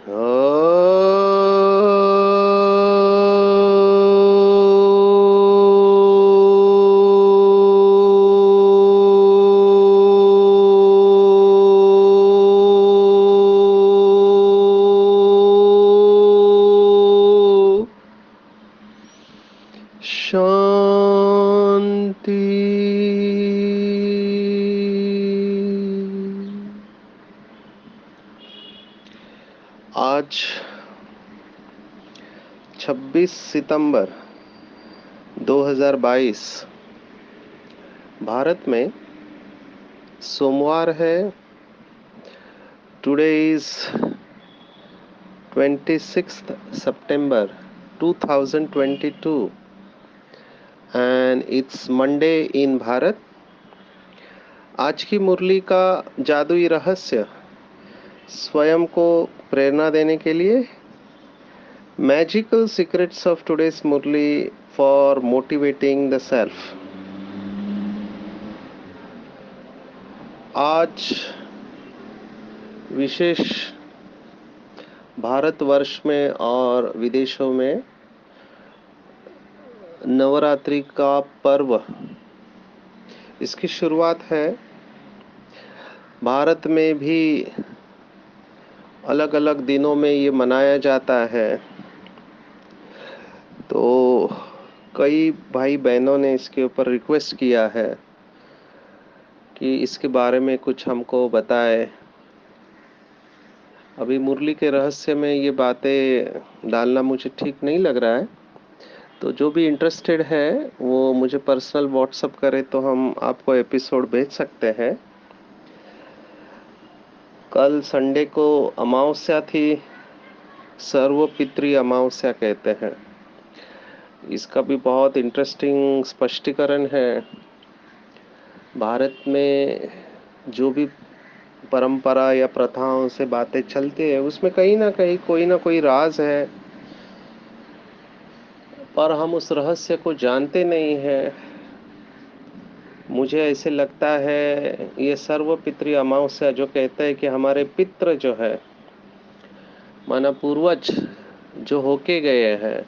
ओ शांति। आज 26 सितंबर 2022 भारत में सोमवार है। Today is 26th September 2022 and it's Monday in Bharat. आज की मुरली का जादुई रहस्य स्वयं को प्रेरणा देने के लिए magical secrets of today's Murli for motivating the self. आज विशेष भारतवर्ष में और विदेशों में नवरात्रि का पर्व इसकी शुरुआत है। भारत में भी अलग अलग दिनों में ये मनाया जाता है। तो कई भाई बहनों ने इसके ऊपर रिक्वेस्ट किया है कि इसके बारे में कुछ हमको बताए। अभी मुरली के रहस्य में ये बातें डालना मुझे ठीक नहीं लग रहा है। तो जो भी इंटरेस्टेड है वो मुझे पर्सनल व्हाट्सअप करे तो हम आपको एपिसोड भेज सकते हैं। कल संडे को अमावस्या थी, सर्वपितृ अमावस्या कहते हैं। इसका भी बहुत इंटरेस्टिंग स्पष्टीकरण है। भारत में जो भी परंपरा या प्रथाओं से बातें चलती है उसमें कहीं ना कहीं कोई ना कोई राज है, पर हम उस रहस्य को जानते नहीं हैं। मुझे ऐसे लगता है ये सर्वपितृ अमावस्या जो कहते हैं कि हमारे पितृ जो है माना पूर्वज जो होके गए हैं,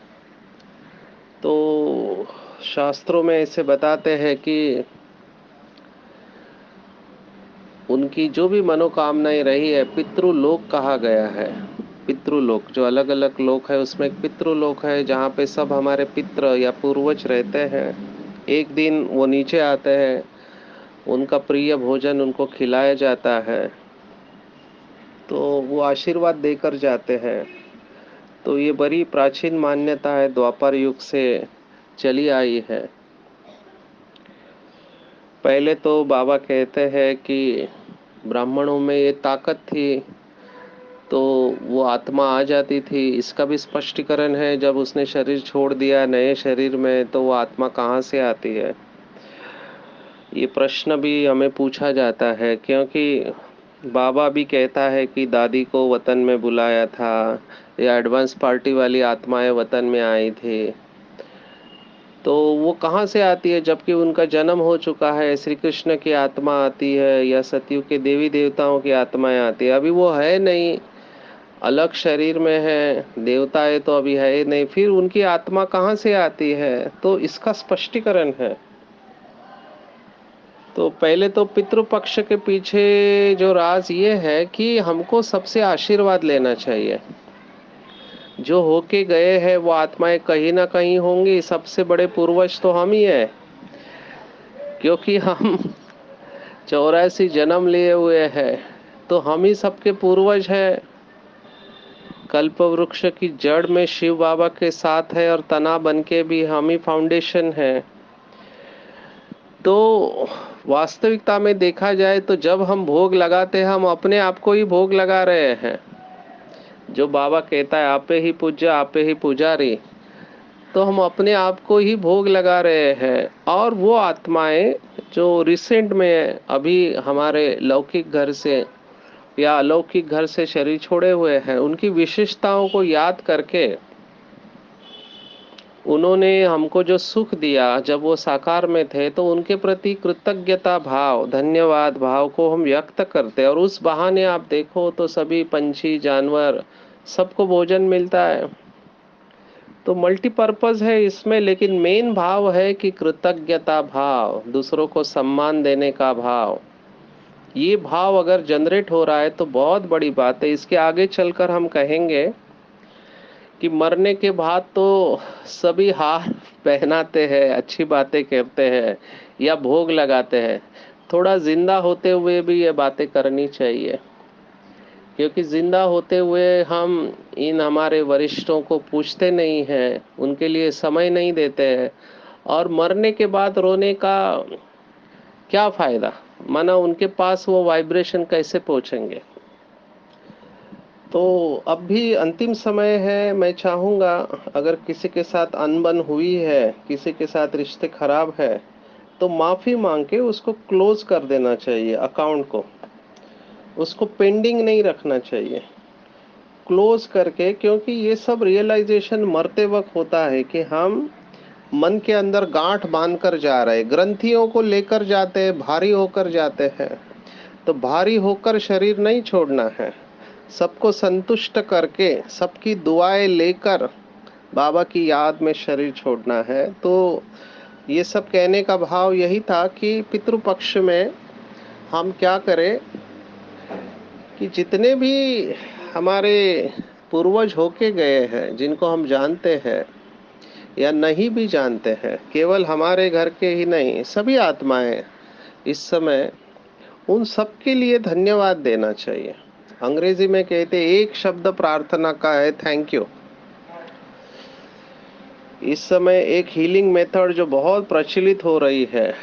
तो शास्त्रों में ऐसे बताते हैं कि उनकी जो भी मनोकामनाएं रही है पितृलोक कहा गया है। पितृलोक जो अलग अलग लोक है उसमें एक पितृलोक है जहाँ पे सब हमारे पितृ या पूर्वज रहते हैं। एक दिन वो नीचे आते हैं, उनका प्रिय भोजन उनको खिलाया जाता है, तो वो आशीर्वाद देकर जाते हैं। तो ये बड़ी प्राचीन मान्यता है, द्वापर युग से चली आई है। पहले तो बाबा कहते हैं कि ब्राह्मणों में ये ताकत थी तो वो आत्मा आ जाती थी। इसका भी स्पष्टीकरण है, जब उसने शरीर छोड़ दिया नए शरीर में तो वो आत्मा कहाँ से आती है। ये प्रश्न भी हमें पूछा जाता है, क्योंकि बाबा भी कहता है कि दादी को वतन में बुलाया था या एडवांस पार्टी वाली आत्माएं वतन में आई थी, तो वो कहाँ से आती है जबकि उनका जन्म हो चुका है। श्री कृष्ण की आत्मा आती है या सतयुग के देवी देवताओं की आत्माएं आती है। अभी वो है नहीं, अलग शरीर में है। देवताएं तो अभी है ही नहीं, फिर उनकी आत्मा कहाँ से आती है, तो इसका स्पष्टीकरण है। तो पहले तो पितृपक्ष के पीछे जो राज ये है कि हमको सबसे आशीर्वाद लेना चाहिए। जो होके गए हैं वो आत्माएं कहीं ना कहीं होंगी। सबसे बड़े पूर्वज तो हम ही है, क्योंकि हम 84 जन्म लिए हुए हैं, तो हम ही सबके पूर्वज हैं। कल्प वृक्ष की जड़ में शिव बाबा के साथ है और तना बन के भी हम ही फाउंडेशन है। तो वास्तविकता में देखा जाए तो जब हम भोग लगाते हैं हम अपने आप को ही भोग लगा रहे हैं। जो बाबा कहता है आपे ही पूज्य आपे ही पुजारी, तो हम अपने आप को ही भोग लगा रहे हैं। और वो आत्माएं जो रिसेंट में अभी हमारे लौकिक घर से या अलौकिक घर से शरीर छोड़े हुए हैं, उनकी विशेषताओं को याद करके उन्होंने हमको जो सुख दिया जब वो साकार में थे, तो उनके प्रति कृतज्ञता भाव धन्यवाद भाव को हम व्यक्त करते हैं। और उस बहाने आप देखो तो सभी पंछी जानवर सबको भोजन मिलता है, तो मल्टीपर्पज है इसमें। लेकिन मेन भाव है कि कृतज्ञता भाव, दूसरों को सम्मान देने का भाव। ये भाव अगर जनरेट हो रहा है तो बहुत बड़ी बात है। इसके आगे चलकर हम कहेंगे कि मरने के बाद तो सभी हार पहनाते हैं, अच्छी बातें कहते हैं या भोग लगाते हैं। थोड़ा जिंदा होते हुए भी ये बातें करनी चाहिए, क्योंकि जिंदा होते हुए हम इन हमारे वरिष्ठों को पूछते नहीं हैं, उनके लिए समय नहीं देते हैं, और मरने के बाद रोने का क्या फायदा। माना उनके पास वो वाइब्रेशन कैसे पहुंचेंगे। तो अब भी अंतिम समय है। मैं चाहूंगा अगर किसी के साथ अनबन हुई है, किसी के साथ रिश्ते खराब है, तो माफी मांग के उसको क्लोज कर देना चाहिए अकाउंट को। उसको पेंडिंग नहीं रखना चाहिए, क्लोज करके। क्योंकि ये सब रियलाइजेशन मरते वक्त होता है कि हम मन के अंदर गांठ बांध कर जा रहे, ग्रंथियों को लेकर जाते हैं, भारी होकर जाते हैं। तो भारी होकर शरीर नहीं छोड़ना है, सबको संतुष्ट करके, सबकी दुआएं लेकर बाबा की याद में शरीर छोड़ना है। तो ये सब कहने का भाव यही था कि पितृपक्ष में हम क्या करें कि जितने भी हमारे पूर्वज होके गए हैं, जिनको हम जानते हैं या नहीं भी जानते हैं, केवल हमारे घर के ही नहीं, सभी आत्माएं इस समय, उन सब के लिए धन्यवाद देना चाहिए। अंग्रेजी में कहते एक शब्द प्रार्थना का है, थैंक यू। इस समय एक हीलिंग मेथड जो बहुत प्रचलित हो रही है,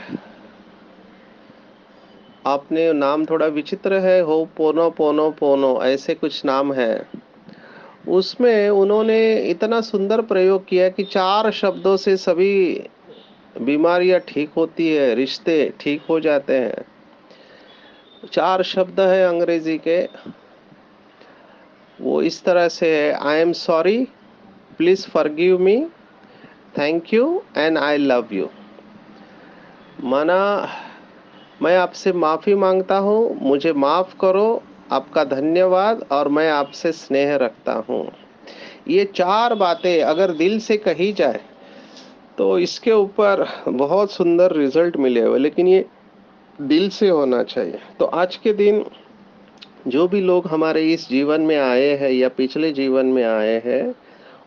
आपने नाम थोड़ा विचित्र है, हो पोनो पोनो पोनो ऐसे कुछ नाम है। उसमें उन्होंने इतना सुंदर प्रयोग किया कि 4 शब्दों से सभी बीमारियां ठीक होती है, रिश्ते ठीक हो जाते हैं। 4 शब्द है अंग्रेजी के, वो इस तरह से है, I am sorry, please forgive me, thank you and I love you. माना मैं आपसे माफी मांगता हूँ, मुझे माफ करो, आपका धन्यवाद, और मैं आपसे स्नेह रखता हूँ। ये 4 बातें अगर दिल से कही जाए तो इसके ऊपर बहुत सुंदर रिजल्ट मिलेगा। लेकिन ये दिल से होना चाहिए। तो आज के दिन जो भी लोग हमारे इस जीवन में आए हैं या पिछले जीवन में आए हैं,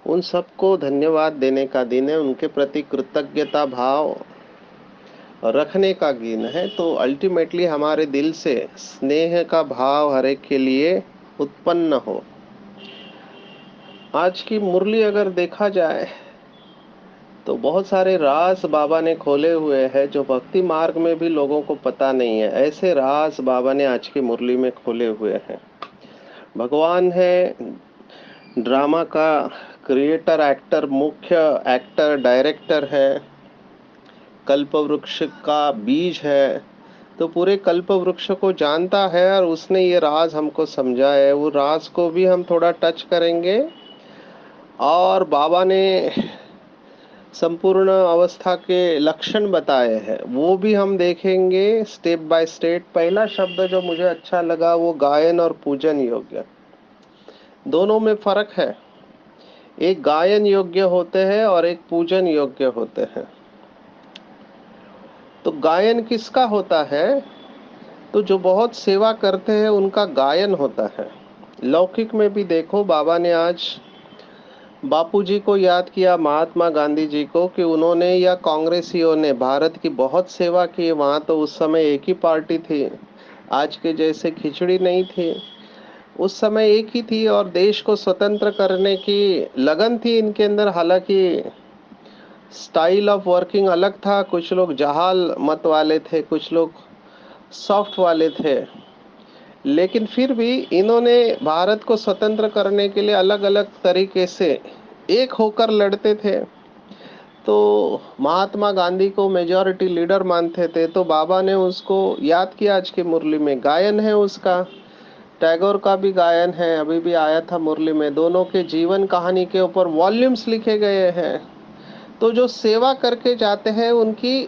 उन सबको धन्यवाद देने का दिन है, उनके प्रति कृतज्ञता भाव रखने का दिन है। तो अल्टीमेटली हमारे दिल से स्नेह का भाव हर एक के लिए उत्पन्न हो। आज की मुरली अगर देखा जाए तो बहुत सारे राज बाबा ने खोले हुए हैं जो भक्ति मार्ग में भी लोगों को पता नहीं है। ऐसे राज बाबा ने आज की मुरली में खोले हुए हैं। भगवान है ड्रामा का क्रिएटर, एक्टर, मुख्य एक्टर, डायरेक्टर है, कल्प वृक्ष का बीज है। तो पूरे कल्प वृक्ष को जानता है और उसने ये राज हमको समझा है। वो राज को भी हम थोड़ा टच करेंगे, और बाबा ने संपूर्ण अवस्था के लक्षण बताए हैं, वो भी हम देखेंगे स्टेप बाय स्टेप। पहला शब्द जो मुझे अच्छा लगा वो गायन और पूजन योग्य। दोनों में फर्क है, एक गायन योग्य होते हैं और एक पूजन योग्य होते हैं। तो गायन किसका होता है? तो जो बहुत सेवा करते हैं उनका गायन होता है। लौकिक में भी देखो, बाबा ने आज बापूजी को याद किया, महात्मा गांधी जी को, कि उन्होंने या कांग्रेसियों ने भारत की बहुत सेवा की। वहां तो उस समय एक ही पार्टी थी, आज के जैसे खिचड़ी नहीं थी। उस समय एक ही थी और देश को स्वतंत्र करने की लगन थी इनके अंदर। हालांकि स्टाइल ऑफ वर्किंग अलग था, कुछ लोग जहाल मत वाले थे, कुछ लोग सॉफ्ट वाले थे, लेकिन फिर भी इन्होंने भारत को स्वतंत्र करने के लिए अलग अलग तरीके से एक होकर लड़ते थे। तो महात्मा गांधी को मेजॉरिटी लीडर मानते थे, तो बाबा ने उसको याद किया आज की मुरली में। गायन है उसका, टैगोर का भी गायन है, अभी भी आया था मुरली में। दोनों के जीवन कहानी के ऊपर वॉल्यूम्स लिखे गए हैं। तो जो सेवा करके जाते हैं उनकी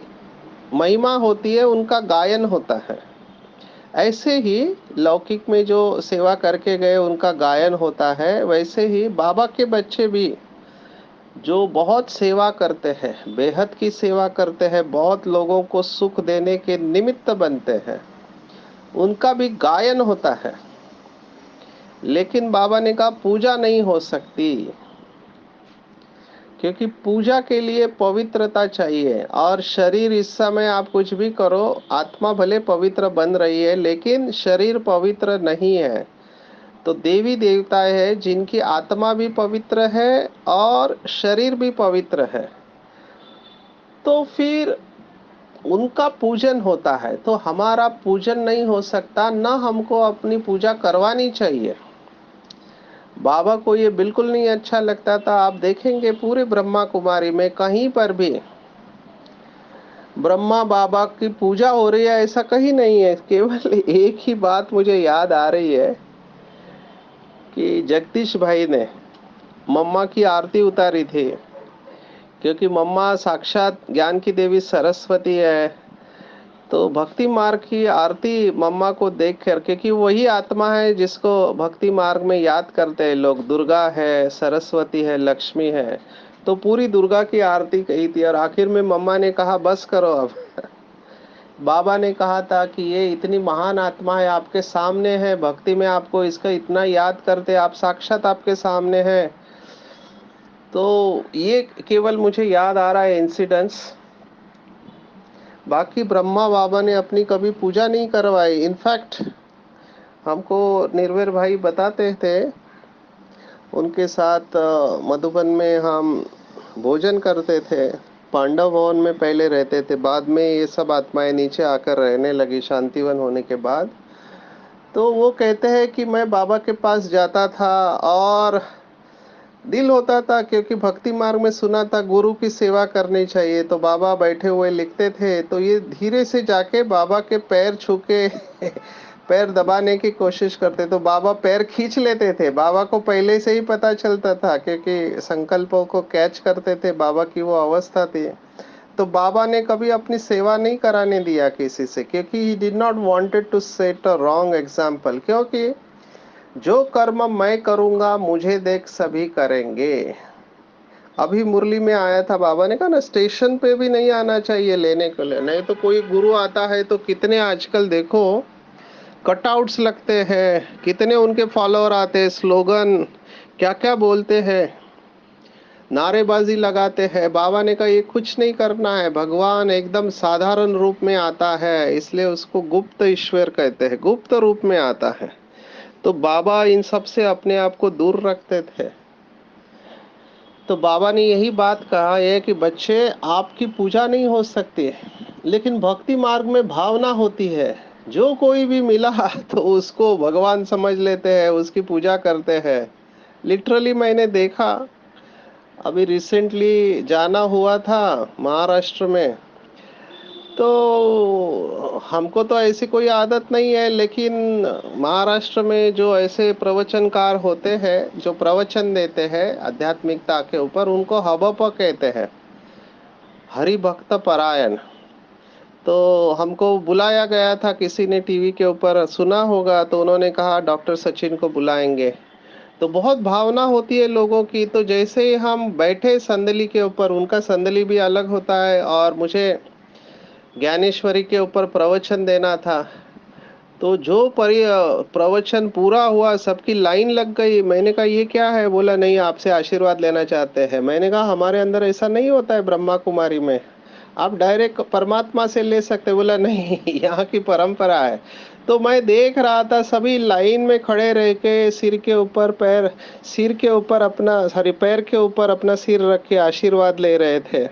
महिमा होती है, उनका गायन होता है। ऐसे ही लौकिक में जो सेवा करके गए उनका गायन होता है, वैसे ही बाबा के बच्चे भी जो बहुत सेवा करते हैं, बेहद की सेवा करते हैं, बहुत लोगों को सुख देने के निमित्त बनते हैं, उनका भी गायन होता है। लेकिन बाबा ने कहा पूजा नहीं हो सकती, क्योंकि पूजा के लिए पवित्रता चाहिए। और शरीर इस समय आप कुछ भी करो, आत्मा भले पवित्र बन रही है लेकिन शरीर पवित्र नहीं है। तो देवी देवता है जिनकी आत्मा भी पवित्र है और शरीर भी पवित्र है, तो फिर उनका पूजन होता है। तो हमारा पूजन नहीं हो सकता, ना हमको अपनी पूजा करवानी चाहिए। बाबा को ये बिल्कुल नहीं अच्छा लगता था। आप देखेंगे पूरे ब्रह्मा कुमारी में कहीं पर भी ब्रह्मा बाबा की पूजा हो रही है ऐसा कहीं नहीं है। केवल एक ही बात मुझे याद आ रही है कि जगदीश भाई ने मम्मा की आरती उतारी थी, क्योंकि मम्मा साक्षात ज्ञान की देवी सरस्वती है। तो भक्ति मार्ग की आरती मम्मा को देख कर, क्योंकि वही आत्मा है जिसको भक्ति मार्ग में याद करते हैं लोग, दुर्गा है, सरस्वती है, लक्ष्मी है। तो पूरी दुर्गा की आरती कही थी और आखिर में मम्मा ने कहा बस करो अब। बाबा ने कहा था कि ये इतनी महान आत्मा है, आपके सामने है, भक्ति में आपको इसका इतना याद करते, आप साक्षात आपके सामने है। तो ये केवल मुझे याद आ रहा है इंसिडेंट्स। बाकी ब्रह्मा बाबा ने अपनी कभी पूजा नहीं करवाई। इनफैक्ट हमको निर्भय भाई बताते थे, उनके साथ मधुबन में हम भोजन करते थे। पांडव भवन में पहले रहते थे, बाद में ये सब आत्माएं नीचे आकर रहने लगी शांतिवन होने के बाद। तो वो कहते हैं कि मैं बाबा के पास जाता था और दिल होता था, क्योंकि भक्ति मार्ग में सुना था गुरु की सेवा करनी चाहिए। तो बाबा बैठे हुए लिखते थे, तो ये धीरे से जाके बाबा के पैर छू के पैर दबाने की कोशिश करते, तो बाबा पैर खींच लेते थे। बाबा को पहले से ही पता चलता था, क्योंकि संकल्पों को कैच करते थे, बाबा की वो अवस्था थी। तो बाबा ने कभी अपनी सेवा नहीं कराने दिया किसी से, क्योंकि he did not wanted to set a wrong example. क्योंकि जो कर्म मैं करूंगा मुझे देख सभी करेंगे। अभी मुरली में आया था, बाबा ने कहा ना स्टेशन पे भी नहीं आना चाहिए लेने के लिए। नहीं तो कोई गुरु आता है तो कितने आजकल देखो कटआउट्स लगते हैं, कितने उनके फॉलोअर आते हैं, स्लोगन क्या क्या बोलते हैं, नारेबाजी लगाते हैं। बाबा ने कहा ये कुछ नहीं करना है, भगवान एकदम साधारण रूप में आता है, इसलिए उसको गुप्त ईश्वर कहते हैं, गुप्त रूप में आता है। तो बाबा इन सब से अपने आप को दूर रखते थे। तो बाबा ने यही बात कहा है कि बच्चे आपकी पूजा नहीं हो सकती, लेकिन भक्ति मार्ग में भावना होती है। जो कोई भी मिला तो उसको भगवान समझ लेते हैं, उसकी पूजा करते हैं। लिटरली मैंने देखा, अभी रिसेंटली जाना हुआ था महाराष्ट्र में। तो हमको तो ऐसी कोई आदत नहीं है, लेकिन महाराष्ट्र में जो ऐसे प्रवचनकार होते हैं जो प्रवचन देते हैं आध्यात्मिकता के ऊपर, उनको हबप कहते हैं, हरि भक्त परायण। तो हमको बुलाया गया था, किसी ने टीवी के ऊपर सुना होगा, तो उन्होंने कहा डॉक्टर सचिन को बुलाएंगे। तो बहुत भावना होती है लोगों की। तो जैसे ही हम बैठे संदली के ऊपर, उनका संदली भी अलग होता है और मुझे ज्ञानेश्वरी के ऊपर प्रवचन देना था। तो जो प्रवचन पूरा हुआ, सबकी लाइन लग गई। मैंने कहा ये क्या है? बोला नहीं, आपसे आशीर्वाद लेना चाहते हैं। मैंने कहा हमारे अंदर ऐसा नहीं होता है, ब्रह्मा कुमारी में आप डायरेक्ट परमात्मा से ले सकते। बोला नहीं, यहाँ की परंपरा है। तो मैं देख रहा था सभी लाइन में खड़े रह के सिर के ऊपर पैर, सिर के ऊपर अपना सॉरी पैर के ऊपर अपना सिर रख के आशीर्वाद ले रहे थे,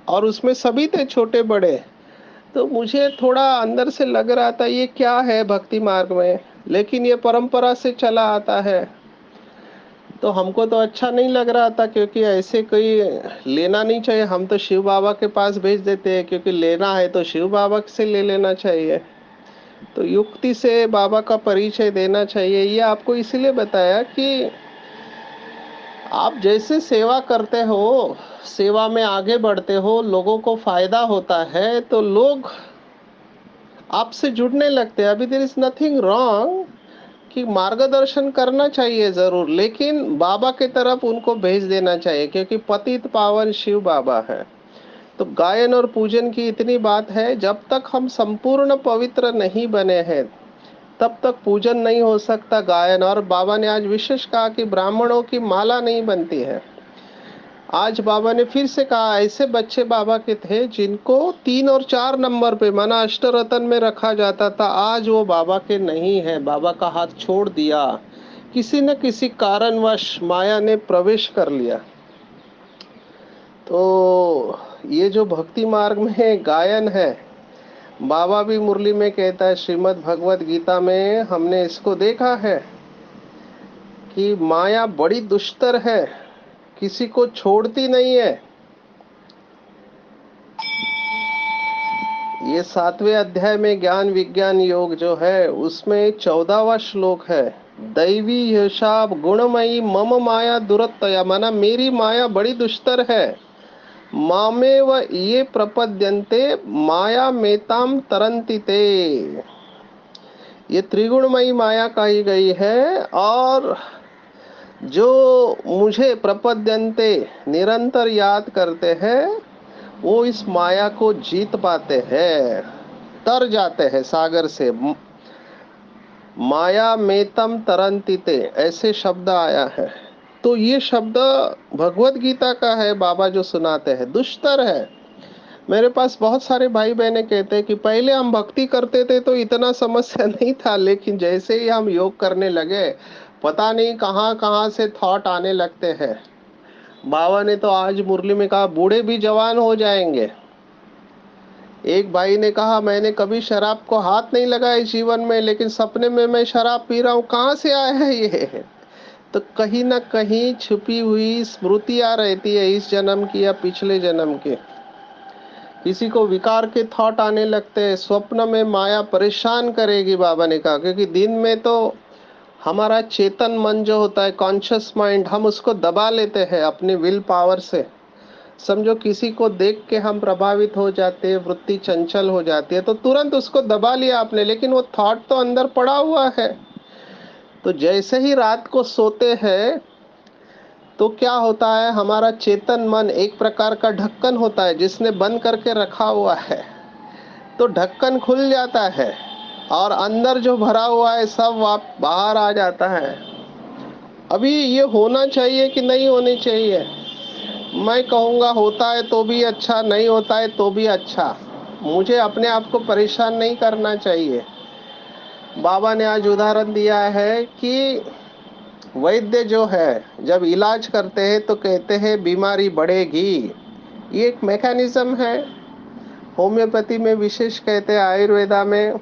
और उसमें सभी थे छोटे बड़े। तो मुझे थोड़ा अंदर से लग रहा था ये क्या है भक्ति मार्ग में, लेकिन ये परंपरा से चला आता है। तो हमको तो अच्छा नहीं लग रहा था, क्योंकि ऐसे कोई लेना नहीं चाहिए। हम तो शिव बाबा के पास भेज देते हैं, क्योंकि लेना है तो शिव बाबा से ले लेना चाहिए। तो युक्ति से बाबा का परिचय देना चाहिए। ये आपको इसलिए बताया कि आप जैसे सेवा करते हो, सेवा में आगे बढ़ते हो, लोगों को फायदा होता है, तो लोग आपसे जुड़ने लगते हैं। अभी देयर इज नथिंग रॉन्ग कि मार्गदर्शन करना चाहिए जरूर, लेकिन बाबा की तरफ उनको भेज देना चाहिए, क्योंकि पतित पावन शिव बाबा है। तो गायन और पूजन की इतनी बात है, जब तक हम संपूर्ण पवित्र नहीं बने हैं तब तक पूजन नहीं हो सकता, गायन। और बाबा ने आज विशेष कहा कि ब्राह्मणों की माला नहीं बनती है। आज बाबा ने फिर से कहा, ऐसे बच्चे बाबा के थे जिनको 3 और 4 नंबर पे माना अष्टरतन में रखा जाता था, आज वो बाबा के नहीं है, बाबा का हाथ छोड़ दिया, किसी न किसी कारणवश माया ने प्रवेश कर लिया। तो ये जो भक्ति मार्ग में गायन है, बाबा भी मुरली में कहता है, श्रीमद् भगवत गीता में हमने इसको देखा है कि माया बड़ी दुष्टर है, किसी को छोड़ती नहीं है। ये 7वें अध्याय में ज्ञान विज्ञान योग जो है उसमें 14वां श्लोक है, दैवी हिसाब गुणमयी मम माया दुरत्तया, माना मेरी माया बड़ी दुष्टर है। मामे व ये प्रपद्यन्ते माया मेताम तरंती ते, ये त्रिगुणमयी माया कही गई है। और जो मुझे प्रपद्यन्ते निरंतर याद करते हैं वो इस माया को जीत पाते हैं, तर जाते हैं सागर से। माया मेतम तरंतिते ऐसे शब्द आया है। तो ये शब्द भगवत गीता का है, बाबा जो सुनाते हैं दुष्टर है। मेरे पास बहुत सारे भाई बहने कहते हैं कि पहले हम भक्ति करते थे तो इतना समस्या नहीं था, लेकिन जैसे ही हम योग करने लगे पता नहीं कहाँ कहाँ से थॉट आने लगते हैं। बाबा ने तो आज मुरली में कहा बूढ़े भी जवान हो जाएंगे। एक भाई ने कहा मैंने कभी शराब को हाथ नहीं लगाया जीवन में, लेकिन सपने में मैं शराब पी रहा हूँ, कहाँ से आया है ये? तो कहीं ना कहीं छुपी हुई स्मृतियां रहती है, इस जन्म की या पिछले जन्म की। किसी को विकार के थॉट आने लगते हैं, स्वप्न में माया परेशान करेगी, बाबा ने कहा, क्योंकि दिन में तो हमारा चेतन मन जो होता है, कॉन्शियस माइंड, हम उसको दबा लेते हैं अपने विल पावर से। समझो किसी को देख के हम प्रभावित हो जाते हैं, वृत्ति चंचल हो जाती है, तो तुरंत उसको दबा लिया आपने, लेकिन वो थॉट तो अंदर पड़ा हुआ है। तो जैसे ही रात को सोते हैं तो क्या होता है, हमारा चेतन मन एक प्रकार का ढक्कन होता है जिसने बंद करके रखा हुआ है, तो ढक्कन खुल जाता है और अंदर जो भरा हुआ है सब बाहर आ जाता है। अभी ये होना चाहिए कि नहीं होनी चाहिए? मैं कहूँगा होता है तो भी अच्छा, नहीं होता है तो भी अच्छा। मुझे अपने आप को परेशान नहीं करना चाहिए। बाबा ने आज उदाहरण दिया है कि वैद्य जो है जब इलाज करते हैं तो कहते हैं बीमारी बढ़ेगी, ये एक मैकेनिज्म है। होम्योपैथी में विशेष कहते हैं, आयुर्वेदा में,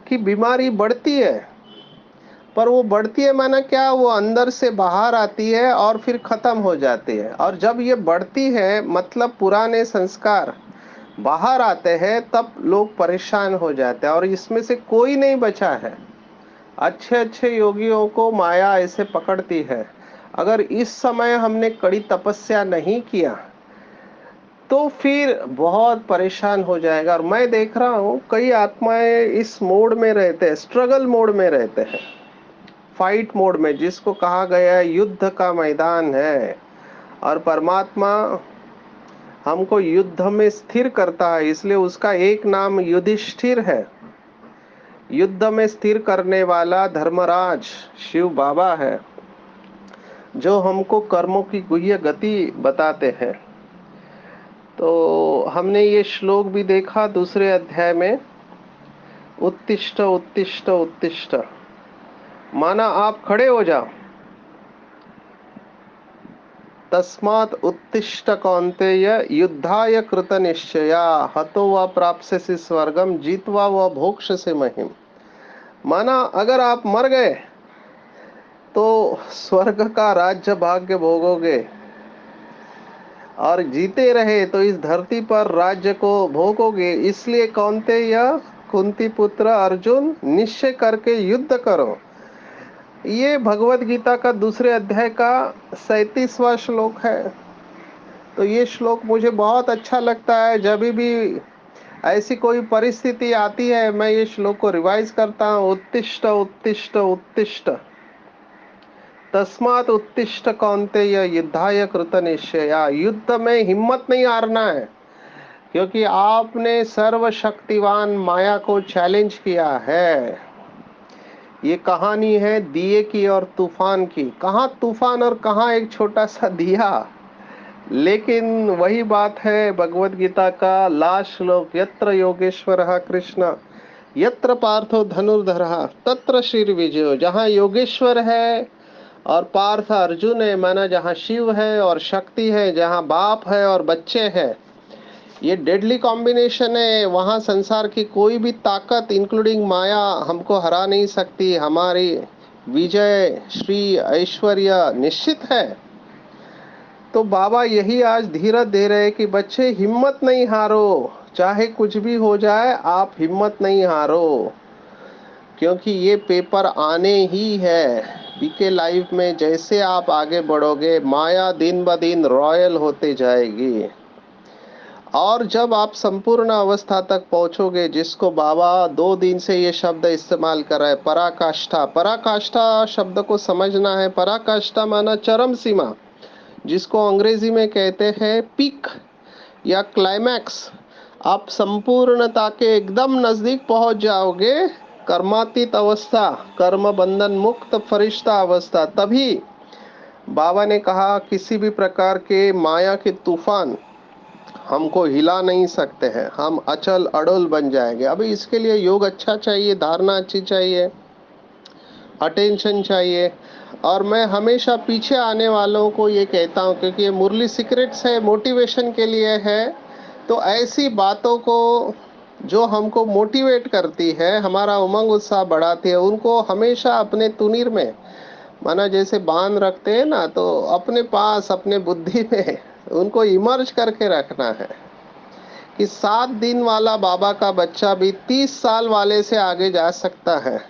कि बीमारी बढ़ती है, पर वो बढ़ती है माना क्या, वो अंदर से बाहर आती है और फिर खत्म हो जाती है। और जब ये बढ़ती है मतलब पुराने संस्कार बाहर आते हैं, तब लोग परेशान हो जाते हैं, और इसमें से कोई नहीं बचा है। अच्छे अच्छे योगियों को माया ऐसे पकड़ती है। अगर इस समय हमने कड़ी तपस्या नहीं किया तो फिर बहुत परेशान हो जाएगा। और मैं देख रहा हूँ कई आत्माएं इस मोड में रहते हैं, स्ट्रगल मोड में रहते हैं, फाइट मोड में, जिसको कहा गया है युद्ध का मैदान है। और परमात्मा हमको युद्ध में स्थिर करता है, इसलिए उसका एक नाम युधिष्ठिर है। युद्ध में स्थिर करने वाला धर्मराज शिव बाबा है, जो हमको कर्मों की गुह्य गति बताते हैं। तो हमने ये श्लोक भी देखा दूसरे अध्याय में, उत्तिष्ठ उत्तिष्ठ उत्तिष्ठ, माना आप खड़े हो जाओ। तस्मात् उत्तिष्ठ कौन्तेय युद्धाय कृत निश्चया, हतो व प्राप्स्यसि स्वर्गम जीत्वा व भोक्ष्यसि महीम। माना अगर आप मर गए तो स्वर्ग का राज्य भाग्य भोगोगे, और जीते रहे तो इस धरती पर राज्य को भोगोगे। इसलिए कौन्तेय, कुंती पुत्र अर्जुन, निश्चय करके युद्ध करो। ये भगवत गीता का दूसरे अध्याय का 37वां श्लोक है। तो ये श्लोक मुझे बहुत अच्छा लगता है। जब भी ऐसी कोई परिस्थिति आती है, मैं ये श्लोक को रिवाइज करता हूँ। उत्तिष्ठ उत्तिष्ठ उत्तिष्ठ तस्मात् उत्तिष्ठ कौन्तेय युद्धाय कृतनिश्चया। युद्ध में हिम्मत नहीं हारना है, क्योंकि आपने सर्वशक्तिवान माया को चैलेंज किया है। ये कहानी है दिए की और तूफान की। कहाँ तूफान और कहाँ एक छोटा सा दिया। लेकिन वही बात है भगवत गीता का लास्ट श्लोक, यत्र योगेश्वरः कृष्ण यत्र पार्थो धनुर्धरः तत्र श्री विजयो। जहाँ योगेश्वर है और पार्थ अर्जुन है, माना जहाँ शिव है और शक्ति है, जहाँ बाप है और बच्चे हैं, ये डेडली कॉम्बिनेशन है। वहाँ संसार की कोई भी ताकत इंक्लूडिंग माया हमको हरा नहीं सकती। हमारी विजय श्री ऐश्वर्य निश्चित है। तो बाबा यही आज धीरज दे रहे कि बच्चे हिम्मत नहीं हारो, चाहे कुछ भी हो जाए आप हिम्मत नहीं हारो, क्योंकि ये पेपर आने ही है। बीके लाइफ में जैसे आप आगे बढ़ोगे, माया दिन ब दिन रॉयल होते जाएगी। और जब आप संपूर्ण अवस्था तक पहुंचोगे, जिसको बाबा 2 दिन से ये शब्द इस्तेमाल कर रहे हैं, पराकाष्ठा। पराकाष्ठा शब्द को समझना है। पराकाष्ठा माना चरम सीमा, जिसको अंग्रेजी में कहते हैं पीक या क्लाइमैक्स। आप संपूर्णता के एकदम नजदीक पहुंच जाओगे, कर्मातीत अवस्था, कर्म बंधन मुक्त फरिश्ता अवस्था। तभी बाबा ने कहा किसी भी प्रकार के माया के तूफान हमको हिला नहीं सकते हैं, हम अचल अडोल बन जाएंगे। अभी इसके लिए योग अच्छा चाहिए, धारणा अच्छी चाहिए, अटेंशन चाहिए। और मैं हमेशा पीछे आने वालों को ये कहता हूँ, क्योंकि ये मुरली सीक्रेट्स है, मोटिवेशन के लिए है। तो ऐसी बातों को जो हमको मोटिवेट करती है, हमारा उमंग उत्साह बढ़ाती है, उनको हमेशा अपने तुनीर में, माना जैसे बांध रखते हैं ना, तो अपने पास अपने बुद्धि में उनको इमर्ज करके रखना है कि 7 दिन वाला बाबा का बच्चा भी 30 साल वाले से आगे जा सकता है।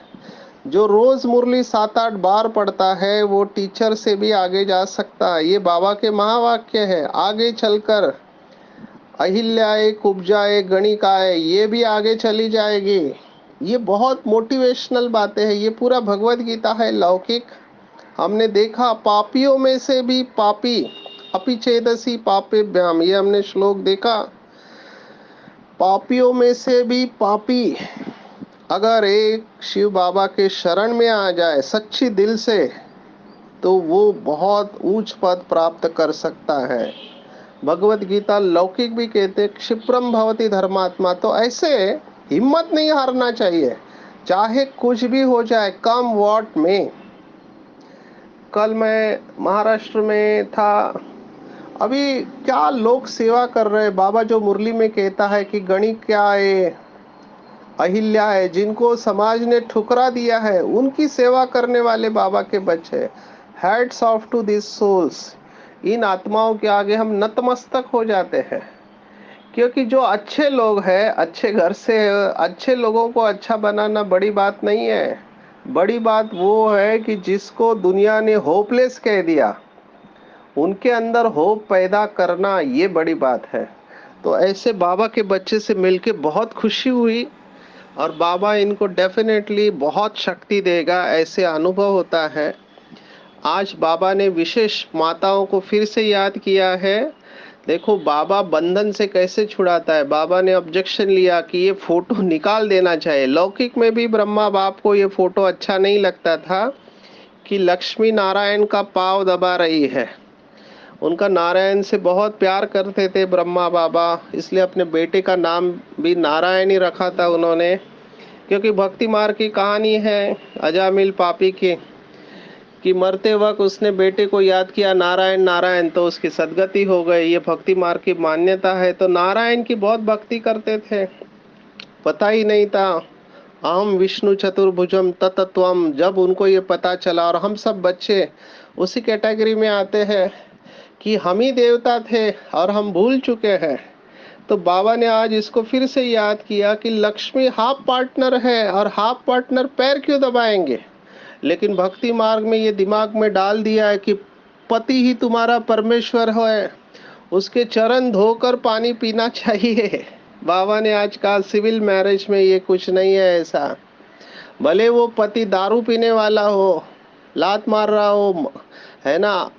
जो रोज मुरली 7-8 बार पढ़ता है, वो टीचर से भी आगे जा सकता है। ये बाबा के महावाक्य है। आगे चलकर अहिल्याए कुब्जाए गणिकाए, ये भी आगे चली जाएगी। ये बहुत मोटिवेशनल बातें हैं। ये पूरा भगवत गीता है लौकिक। हमने देखा पापियों में से भी पापी, अपिछेदसी पापेभ्याम, ये हमने श्लोक देखा। पापियों में से भी पापी अगर एक शिव बाबा के शरण में आ जाए सच्ची दिल से, तो वो बहुत ऊंच पद प्राप्त कर सकता है। भगवत गीता लौकिक भी कहते क्षिप्रम भवति धर्मात्मा। तो ऐसे हिम्मत नहीं हारना चाहिए, चाहे कुछ भी हो जाए, कम वॉट में। कल मैं महाराष्ट्र में था। अभी क्या लोग सेवा कर रहे हैं। बाबा जो मुरली में कहता है कि गणिक क्या है, अहिल्या है, जिनको समाज ने ठुकरा दिया है, उनकी सेवा करने वाले बाबा के बच्चे। Hats off to this souls. इन आत्माओं के आगे हम नतमस्तक हो जाते हैं, क्योंकि जो अच्छे लोग हैं, अच्छे घर से, अच्छे लोगों को अच्छा बनाना बड़ी बात नहीं है। बड़ी बात वो है कि जिसको दुनिया ने होपलेस कह दिया, उनके अंदर होप पैदा करना, ये बड़ी बात है। तो ऐसे बाबा के बच्चे से मिलके बहुत खुशी हुई, और बाबा इनको डेफिनेटली बहुत शक्ति देगा, ऐसे अनुभव होता है। आज बाबा ने विशेष माताओं को फिर से याद किया है। देखो बाबा बंधन से कैसे छुड़ाता है। बाबा ने ऑब्जेक्शन लिया कि ये फोटो निकाल देना चाहिए। लौकिक में भी ब्रह्मा बाप को ये फोटो अच्छा नहीं लगता था कि लक्ष्मी नारायण का पाँव दबा रही है। उनका नारायण से बहुत प्यार करते थे ब्रह्मा बाबा, इसलिए अपने बेटे का नाम भी नारायण ही रखा था उन्होंने। क्योंकि भक्ति मार्ग की कहानी है अजामिल पापी की, कि मरते वक्त उसने बेटे को याद किया नारायण नारायण, तो उसकी सदगति हो गई। ये भक्ति मार्ग की मान्यता है। तो नारायण की बहुत भक्ति करते थे, पता ही नहीं था अहम विष्णु चतुर्भुजम ततत्वम। जब उनको ये पता चला, और हम सब बच्चे उसी कैटेगरी में आते हैं कि हम ही देवता थे और हम भूल चुके हैं। तो बाबा ने आज इसको फिर से याद किया कि लक्ष्मी हाफ पार्टनर है, और हाफ पार्टनर पैर क्यों दबाएंगे। लेकिन भक्ति मार्ग में ये दिमाग में डाल दिया है कि पति ही तुम्हारा परमेश्वर है, उसके चरण धोकर पानी पीना चाहिए। बाबा ने आज कहा सिविल मैरिज में ये कुछ नहीं है ऐसा। भले वो पति दारू पीने वाला हो, लात मार रहा हो, है ना,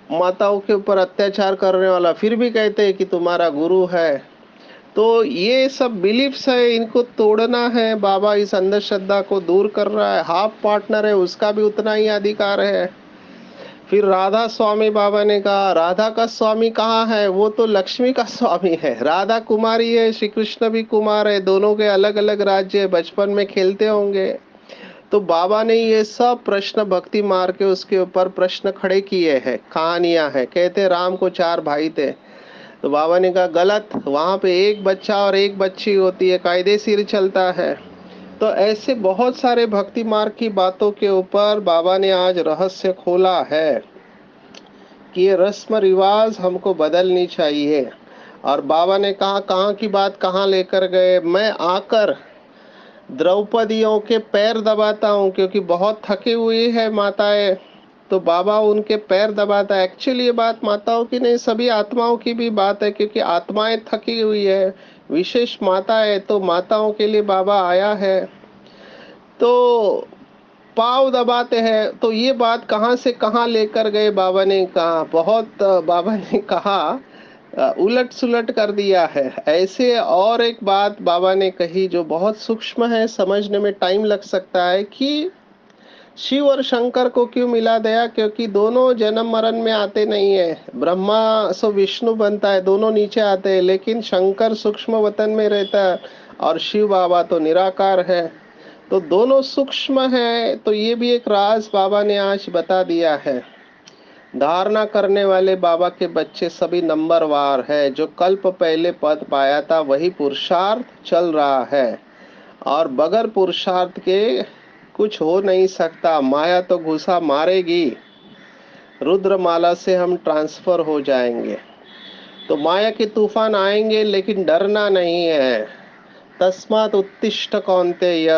माताओं के ऊपर अत्याचार करने वाला, फिर भी कहते हैं कि तुम्हारा गुरु है। तो ये सब बिलीफ्स है, इनको तोड़ना है। बाबा इस अंधश्रद्धा को दूर कर रहा है। हाफ पार्टनर है, उसका भी उतना ही अधिकार है। फिर राधा स्वामी, बाबा ने कहा राधा का स्वामी कहाँ है, वो तो लक्ष्मी का स्वामी है। राधा कुमारी है, श्री कृष्ण भी कुमार है, दोनों के अलग अलग राज्य है, बचपन में खेलते होंगे। तो बाबा ने ये सब प्रश्न भक्ति मार के उसके ऊपर प्रश्न खड़े किए हैं, कहानियां हैं। कहते राम को 4 भाई थे, तो बाबा ने कहा गलत, वहां पे एक बच्चा और एक बच्ची होती है, कायदेशीर चलता है। तो ऐसे बहुत सारे भक्ति मार्ग की बातों के ऊपर बाबा ने आज रहस्य खोला है कि ये रस्म रिवाज हमको बदलनी चाहिए। और बाबा ने कहा कहाँ की बात कहाँ लेकर गए। मैं आकर द्रौपदियों के पैर दबाता हूँ, क्योंकि बहुत थकी हुई है माताएं। तो बाबा उनके पैर दबाता है। एक्चुअली ये बात माताओं की नहीं, सभी आत्माओं की भी बात है, क्योंकि आत्माएं थकी हुई है, विशेष माता है, तो माताओं के लिए बाबा आया है। तो पाँव दबाते हैं। तो ये बात कहाँ से कहाँ लेकर गए बाबा ने कहा, बहुत बाबा ने कहा उलट सुलट कर दिया है ऐसे। और एक बात बाबा ने कही जो बहुत सूक्ष्म है, समझने में टाइम लग सकता है, कि शिव और शंकर को क्यों मिला दिया, क्योंकि दोनों जन्म मरण में आते नहीं है। ब्रह्मा सो विष्णु बनता है, दोनों नीचे आते हैं, लेकिन शंकर सूक्ष्म वतन में रहता है और शिव बाबा तो निराकार है। तो दोनों सूक्ष्म है। तो ये भी एक राज बाबा ने आज बता दिया है। धारणा करने वाले बाबा के बच्चे सभी नंबरवार है। जो कल्प पहले पद पाया था वही पुरुषार्थ चल रहा है, और बगैर पुरुषार्थ के कुछ हो नहीं सकता। माया तो घुसा मारेगी, रुद्रमाला से हम ट्रांसफर हो जाएंगे। तो माया के तूफान आएंगे, लेकिन डरना नहीं है। तस्मात उत्तिष्ठ कौन्तेय,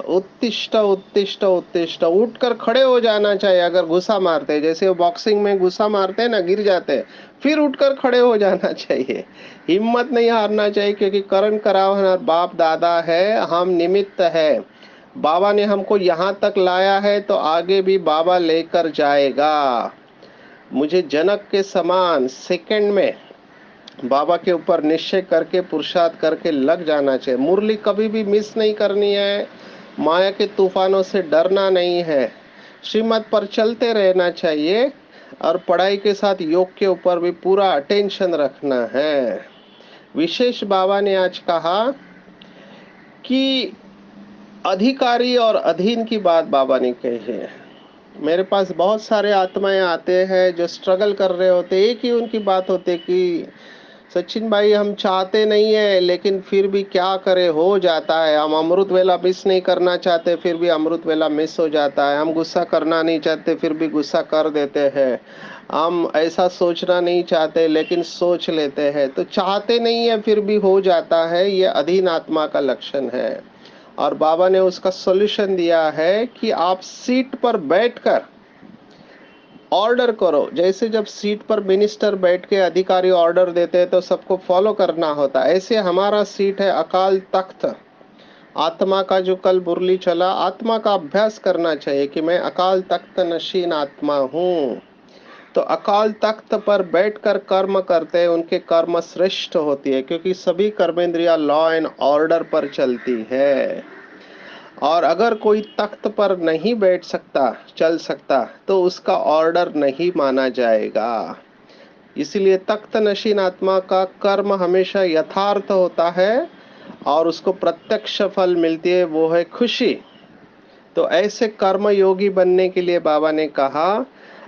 उत्तिष्ठ उत्तिष्ठ उत्तिष्ठ, उठकर खड़े हो जाना चाहिए। अगर गुस्सा मारते हैं, जैसे वो बॉक्सिंग में गुस्सा मारते हैं ना, गिर जाते हैं, फिर उठकर खड़े हो जाना चाहिए। हिम्मत नहीं हारना चाहिए, क्योंकि करण करावनार बाप दादा है, हम निमित्त है। बाबा ने हमको यहाँ तक लाया है, तो आगे भी बाबा लेकर जाएगा। मुझे जनक के समान सेकंड में बाबा के ऊपर निश्चय करके पुरुषार्थ करके लग जाना चाहिए। मुरली कभी भी मिस नहीं करनी है। माया के तूफानों से डरना नहीं है, श्रीमत पर चलते रहना चाहिए। और पढ़ाई के साथ योग के ऊपर भी पूरा अटेंशन रखना है। विशेष बाबा ने आज कहा कि अधिकारी और अधीन की बात बाबा ने कही है। मेरे पास बहुत सारे आत्माएं आते हैं जो स्ट्रगल कर रहे होते, एक ही उनकी बात होती है कि सचिन भाई हम चाहते नहीं है, लेकिन फिर भी क्या करे, हो जाता है। हम अमृत वेला मिस नहीं करना चाहते, फिर भी अमृत वेला मिस हो जाता है। हम गुस्सा करना नहीं चाहते, फिर भी गुस्सा कर देते हैं। हम ऐसा सोचना नहीं चाहते, लेकिन सोच लेते हैं। तो चाहते नहीं है, फिर भी हो जाता है। ये अधीन आत्मा का लक्षण है। और बाबा ने उसका सॉल्यूशन दिया है कि आप सीट पर बैठकर ऑर्डर करो। जैसे जब सीट पर मिनिस्टर बैठ के अधिकारी ऑर्डर देते हैं तो सबको फॉलो करना होता है, ऐसे हमारा सीट है अकाल तख्त। आत्मा का जो कल मुरली चला, आत्मा का अभ्यास करना चाहिए कि मैं अकाल तख्त नशीन आत्मा हूँ। तो अकाल तख्त पर बैठकर कर्म करते हैं, उनके कर्म श्रेष्ठ होती है, क्योंकि सभी कर्मेंद्रिया लॉ एंड ऑर्डर पर चलती है। और अगर कोई तख्त पर नहीं बैठ सकता, चल सकता, तो उसका ऑर्डर नहीं माना जाएगा। इसलिए तख्त नशीन आत्मा का कर्म हमेशा यथार्थ होता है और उसको प्रत्यक्ष फल मिलती है, वो है खुशी। तो ऐसे कर्म योगी बनने के लिए बाबा ने कहा।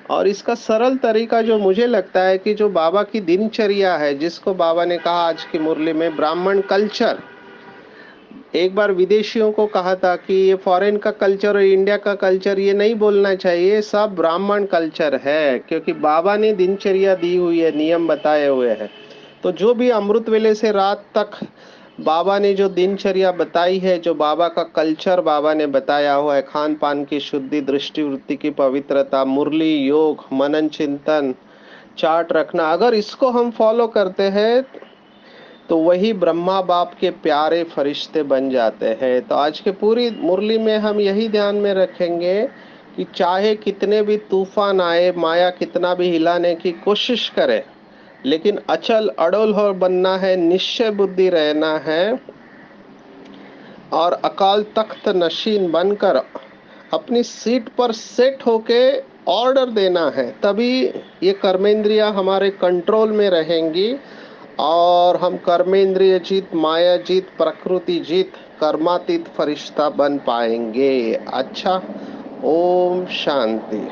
और इसका सरल तरीका जो मुझे लगता है कि जो बाबा की दिनचर्या है, जिसको बाबा ने कहा आज की मुरली में ब्राह्मण कल्चर। एक बार विदेशियों को कहा था कि ये फॉरेन का कल्चर और इंडिया का कल्चर ये नहीं बोलना चाहिए, सब ब्राह्मण कल्चर है, क्योंकि बाबा ने दिनचर्या दी हुई है, नियम बताए हुए हैं। तो जो भी अमृत वेले से रात तक बाबा ने जो दिनचर्या बताई है, जो बाबा का कल्चर बाबा ने बताया हुआ है, खान पान की शुद्धि, दृष्टि वृत्ति की पवित्रता, मुरली, योग, मनन चिंतन, चार्ट रखना, अगर इसको हम फॉलो करते हैं तो वही ब्रह्मा बाप के प्यारे फरिश्ते बन जाते हैं। तो आज के पूरी मुरली में हम यही ध्यान में रखेंगे कि चाहे कितने भी तूफान आए, माया कितना भी हिलाने की कोशिश करे, लेकिन अचल अड़ोल हो बनना है, निश्चय बुद्धि रहना है और अकाल तख्त नशीन बनकर अपनी सीट पर सेट होके ऑर्डर देना है। तभी ये कर्मेंद्रिया हमारे कंट्रोल में रहेंगी और हम कर्मेंद्रिय जीत, माया जीत, प्रकृति जीत, कर्मातीत फरिश्ता बन पाएंगे। अच्छा, ओम शांति।